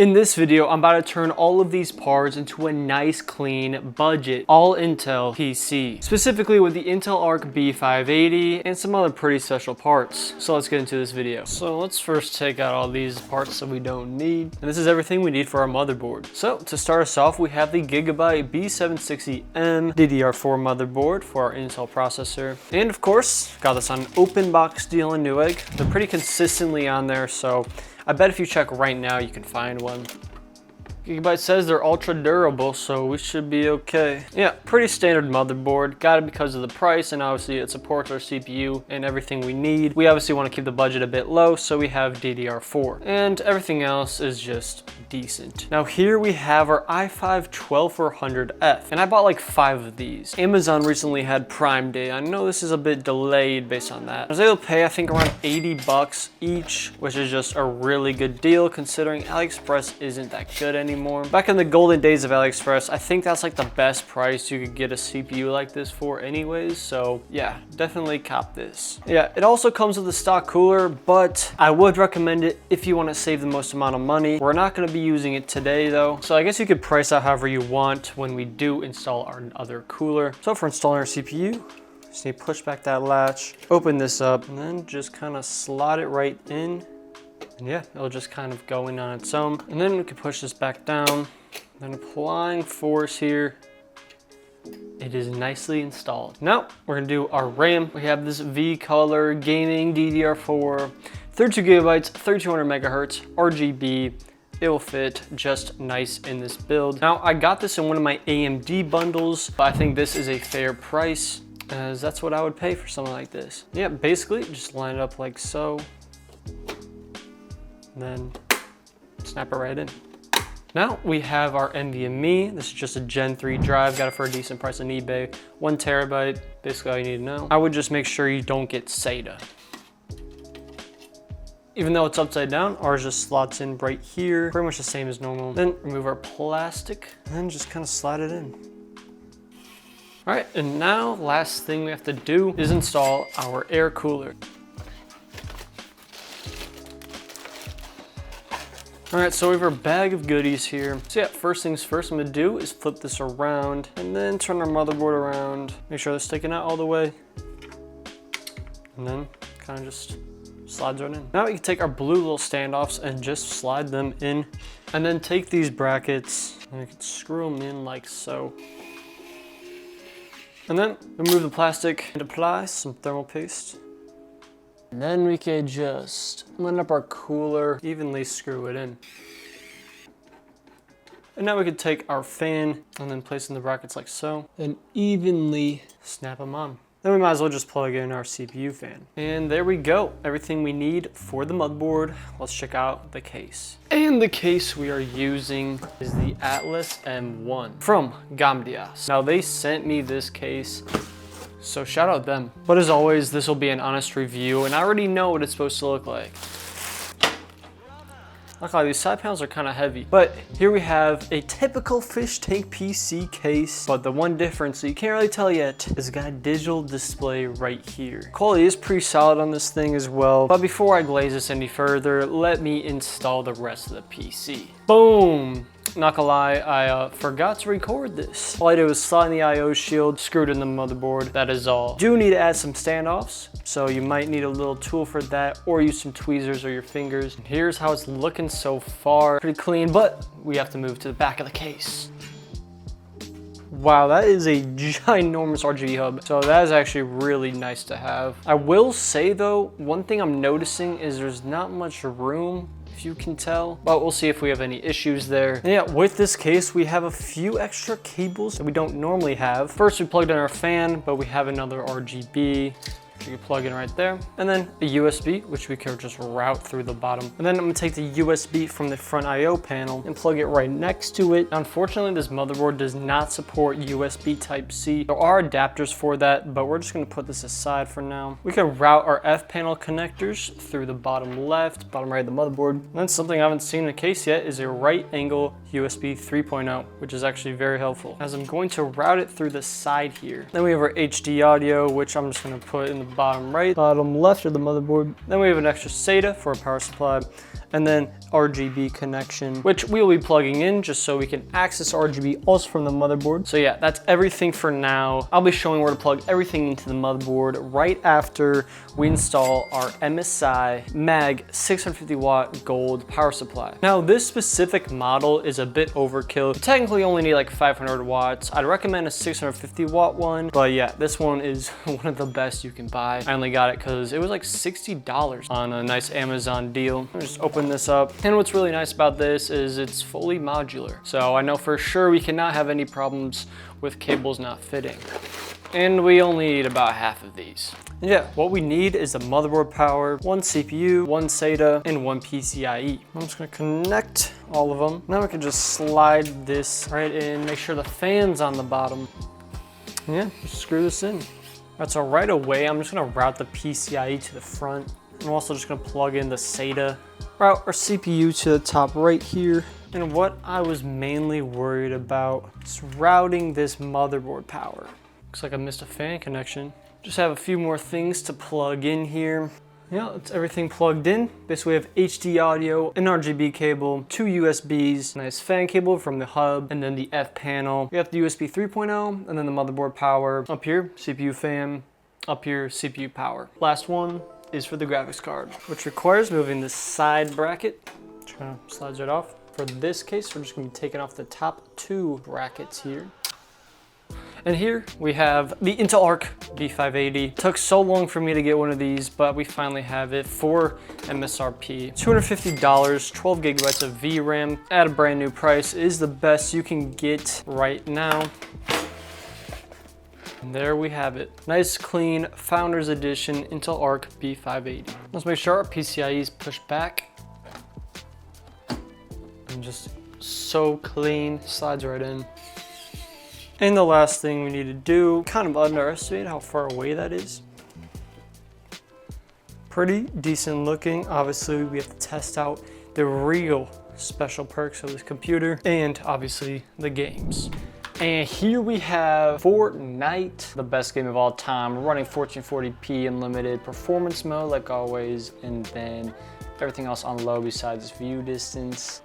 In this video, I'm about to turn all of these parts into a nice clean budget, all Intel PC, specifically with the Intel Arc B580 and some other pretty special parts. So let's get into this video. So let's first take out all these parts that we don't need. And this is everything we need for our motherboard. So to start us off, we have the Gigabyte B760M DDR4 motherboard for our Intel processor. And of course, got this on an open box deal in Newegg. They're pretty consistently on there, so I bet if you check right now, you can find one. Gigabyte says they're ultra durable, so we should be okay. Yeah, pretty standard motherboard. Got it because of the price, and obviously it supports our CPU and everything we need. We obviously want to keep the budget a bit low, so we have DDR4. And everything else is just decent. Now here we have our i5-12400F, and I bought like 5 of these. Amazon recently had Prime Day. I know this is a bit delayed based on that. I was able to pay, I think, around 80 bucks each, which is just a really good deal considering AliExpress isn't that good anymore. Back in the golden days of AliExpress, I think that's like the best price you could get a CPU like this for anyways, so yeah, definitely cop this. Yeah, it also comes with a stock cooler, but I would recommend it if you want to save the most amount of money. We're not going to be using it today though, so I guess you could price out however you want when we do install our other cooler. So for installing our CPU, just need to push back that latch, open this up, and then just kind of slot it right in. And yeah, it'll just kind of go in on its own. And then we can push this back down. Then applying force here, it is nicely installed. Now we're gonna do our RAM. We have this V-Color Gaming DDR4, 32 gigabytes, 3200 megahertz, RGB. It will fit just nice in this build. Now I got this in one of my AMD bundles, but I think this is a fair price, as that's what I would pay for something like this. Yeah, basically just line it up like so. And then snap it right in. Now we have our NVMe. This is just a Gen 3 drive, got it for a decent price on eBay. 1 terabyte, basically all you need to know. I would just make sure you don't get SATA. Even though it's upside down, ours just slots in right here, pretty much the same as normal. Then remove our plastic and then just kind of slide it in. All right, and now last thing we have to do is install our air cooler. All right, so we have our bag of goodies here. So yeah, first things first I'm gonna do is flip this around and then turn our motherboard around. Make sure they're sticking out all the way. And then kind of just slides right in. Now we can take our blue little standoffs and just slide them in. And then take these brackets and you can screw them in like so. And then remove the plastic and apply some thermal paste. And then we can just line up our cooler, evenly screw it in. And now we can take our fan and then place in the brackets like so, and evenly snap them on. Then we might as well just plug in our CPU fan. And there we go, everything we need for the motherboard. Let's check out the case. And the case we are using is the Atlas M1 from Gamdias. Now they sent me this case, so shout out them. But as always, this will be an honest review, and I already know what it's supposed to look like. Luckily, these side panels are kind of heavy. But here we have a typical fish tank PC case, but the one difference that you can't really tell yet is it's got a digital display right here. Quality is pretty solid on this thing as well. But before I glaze this any further, let me install the rest of the PC. Boom! Not gonna lie, I forgot to record this. All I did was slide in the IO shield, screwed in the motherboard, that is all. Do need to add some standoffs, so you might need a little tool for that, or use some tweezers or your fingers. And here's how it's looking so far. Pretty clean, but we have to move to the back of the case. Wow, that is a ginormous RGB hub. So that is actually really nice to have. I will say though, one thing I'm noticing is there's not much room, if you can tell, but we'll see if we have any issues there. And yeah, with this case, we have a few extra cables that we don't normally have. First, we plugged in our fan, but we have another RGB. You can plug in right there. And then a USB, which we can just route through the bottom. And then I'm gonna take the USB from the front IO panel and plug it right next to it. Now, unfortunately, this motherboard does not support USB Type-C. There are adapters for that, but we're just gonna put this aside for now. We can route our F panel connectors through the bottom left, bottom right of the motherboard. And then something I haven't seen in the case yet is a right angle USB 3.0, which is actually very helpful, as I'm going to route it through the side here. Then we have our HD audio, which I'm just gonna put in the bottom right, bottom left of the motherboard. Then we have an extra SATA for a power supply, and then RGB connection, which we will be plugging in just so we can access RGB also from the motherboard. So yeah, that's everything for now. I'll be showing where to plug everything into the motherboard right after we install our MSI Mag 650 watt gold power supply. Now this specific model is a bit overkill. You technically only need like 500 watts. I'd recommend a 650 watt one, but yeah, this one is one of the best you can buy. I only got it because it was like $60 on a nice Amazon deal. I'll just open this up. And what's really nice about this is it's fully modular. So I know for sure we cannot have any problems with cables not fitting. And we only need about half of these. Yeah, what we need is the motherboard power, one CPU, one SATA, and one PCIe. I'm just gonna connect all of them. Now we can just slide this right in, make sure the fan's on the bottom. Yeah, just screw this in. All right, so right away, I'm just gonna route the PCIe to the front. I'm also just gonna plug in the SATA, route our CPU to the top right here. And what I was mainly worried about is routing this motherboard power. Looks like I missed a fan connection. Just have a few more things to plug in here. Yeah, it's everything plugged in. Basically we have HD audio, an RGB cable, 2 USBs, nice fan cable from the hub, and then the F panel. We have the USB 3.0, and then the motherboard power. Up here, CPU fan. Up here, CPU power. Last one is for the graphics card, which requires moving this side bracket. Just gonna slides right off. For this case, we're just gonna be taking off the top 2 brackets here. And here we have the Intel Arc B580. Took so long for me to get one of these, but we finally have it for MSRP. $250, 12 gigabytes of VRAM at a brand new price is the best you can get right now. And there we have it. Nice, clean, Founders Edition Intel Arc B580. Let's make sure our PCIe is pushed back. And just so clean, slides right in. And the last thing we need to do, kind of underestimate how far away that is. Pretty decent looking. Obviously, we have to test out the real special perks of this computer and obviously the games. And here we have Fortnite, the best game of all time, running 1440p unlimited performance mode like always, and then everything else on low besides view distance.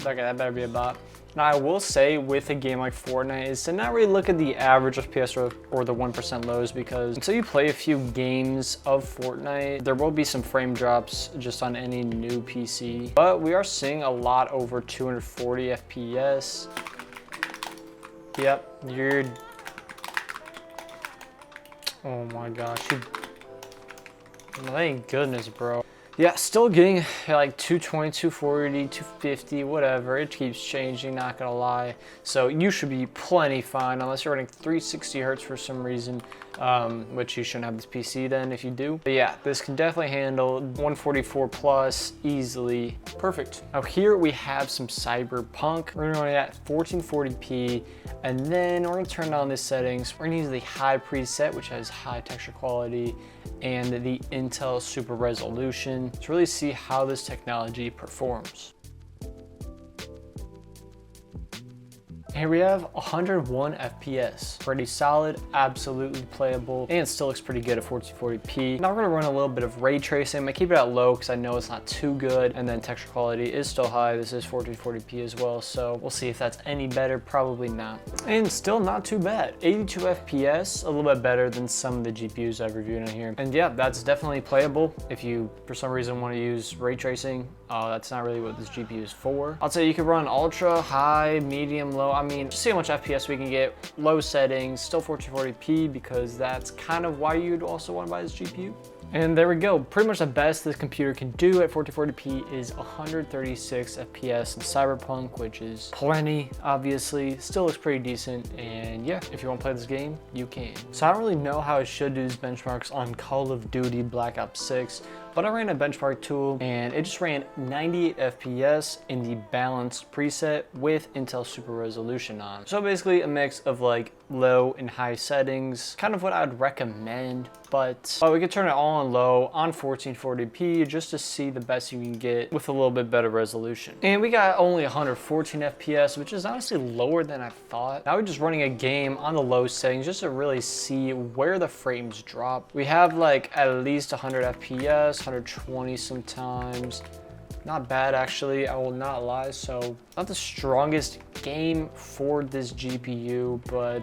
Okay, that better be a bot. Now I will say with a game like Fortnite is to not really look at the average FPS or the 1% lows, because until you play a few games of Fortnite, there will be some frame drops just on any new PC. But we are seeing a lot over 240 FPS. Yep, you're... Oh my gosh. Thank goodness, bro. Yeah, still getting like 220, 240, 250, whatever. It keeps changing, not gonna lie. So you should be plenty fine, unless you're running 360 hertz for some reason, which you shouldn't have this PC then if you do. But yeah, this can definitely handle 144 plus easily. Perfect. Now here we have some Cyberpunk. We're gonna run it at 1440p, and then we're gonna turn on the settings. We're gonna use the high preset, which has high texture quality, and the Intel Super Resolution to really see how this technology performs. Here we have 101 FPS. Pretty solid, absolutely playable, and it still looks pretty good at 1440p. Now we're gonna run a little bit of ray tracing. I'm gonna keep it at low because I know it's not too good, and then texture quality is still high. This is 1440p as well, so we'll see if that's any better. Probably not. And still not too bad. 82 FPS, a little bit better than some of the GPUs I've reviewed in here. And yeah, that's definitely playable if you, for some reason, want to use ray tracing. That's not really what this GPU is for. I'll say you could run ultra, high, medium, low. I mean, just see how much FPS we can get. Low settings, still 1440p, because that's kind of why you'd also want to buy this GPU. And there we go. Pretty much the best this computer can do at 1440p is 136 FPS in Cyberpunk, which is plenty, obviously. Still looks pretty decent, and yeah, if you want to play this game, you can. So I don't really know how I should do these benchmarks on Call of Duty Black Ops 6, but I ran a benchmark tool and it just ran 98 FPS in the balanced preset with Intel Super Resolution on. So basically a mix of like low and high settings, kind of what I'd recommend, but we could turn it all on low on 1440p just to see the best you can get with a little bit better resolution. And we got only 114 FPS, which is honestly lower than I thought. Now we're just running a game on the low settings just to really see where the frames drop. We have like at least 100 FPS, FPS, 120 sometimes. Not bad actually, I will not lie. So not the strongest game for this GPU, but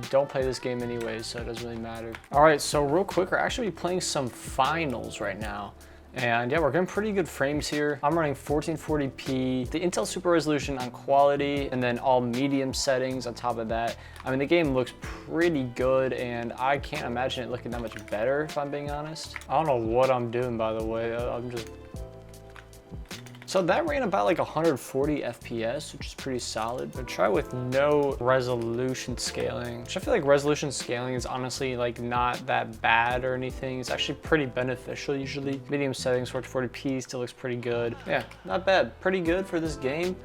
don't play this game anyways, so it doesn't really matter. All right, so real quick, we're actually playing some finals right now. And yeah, we're getting pretty good frames here. I'm running 1440p, the Intel Super Resolution on quality, and then all medium settings on top of that. I mean, the game looks pretty good, and I can't imagine it looking that much better, if I'm being honest. I don't know what I'm doing, by the way. So that ran about like 140 FPS, which is pretty solid. But try with no resolution scaling, which I feel like resolution scaling is honestly like not that bad or anything. It's actually pretty beneficial usually. Medium settings, 1440p still looks pretty good. Yeah, not bad. Pretty good for this game.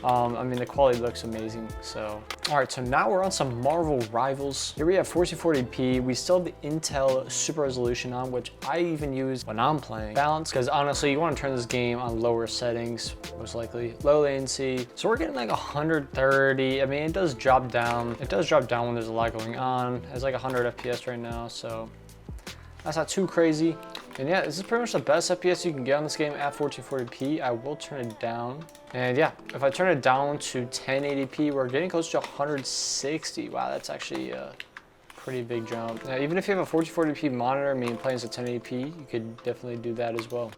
I mean, the quality looks amazing, so. All right, so now we're on some Marvel Rivals. Here we have 1440p. We still have the Intel Super Resolution on, which I even use when I'm playing. Balance, because honestly, you want to turn this game on lower settings, most likely. Low latency. So we're getting like 130. I mean, it does drop down. It does drop down when there's a lot going on. It's like 100 FPS right now, so that's not too crazy. And yeah, this is pretty much the best FPS you can get on this game at 1440p. I will turn it down. And yeah, if I turn it down to 1080p, we're getting close to 160. Wow, that's actually a pretty big jump. Now, even if you have a 1440p monitor, I mean, playing at 1080p, you could definitely do that as well.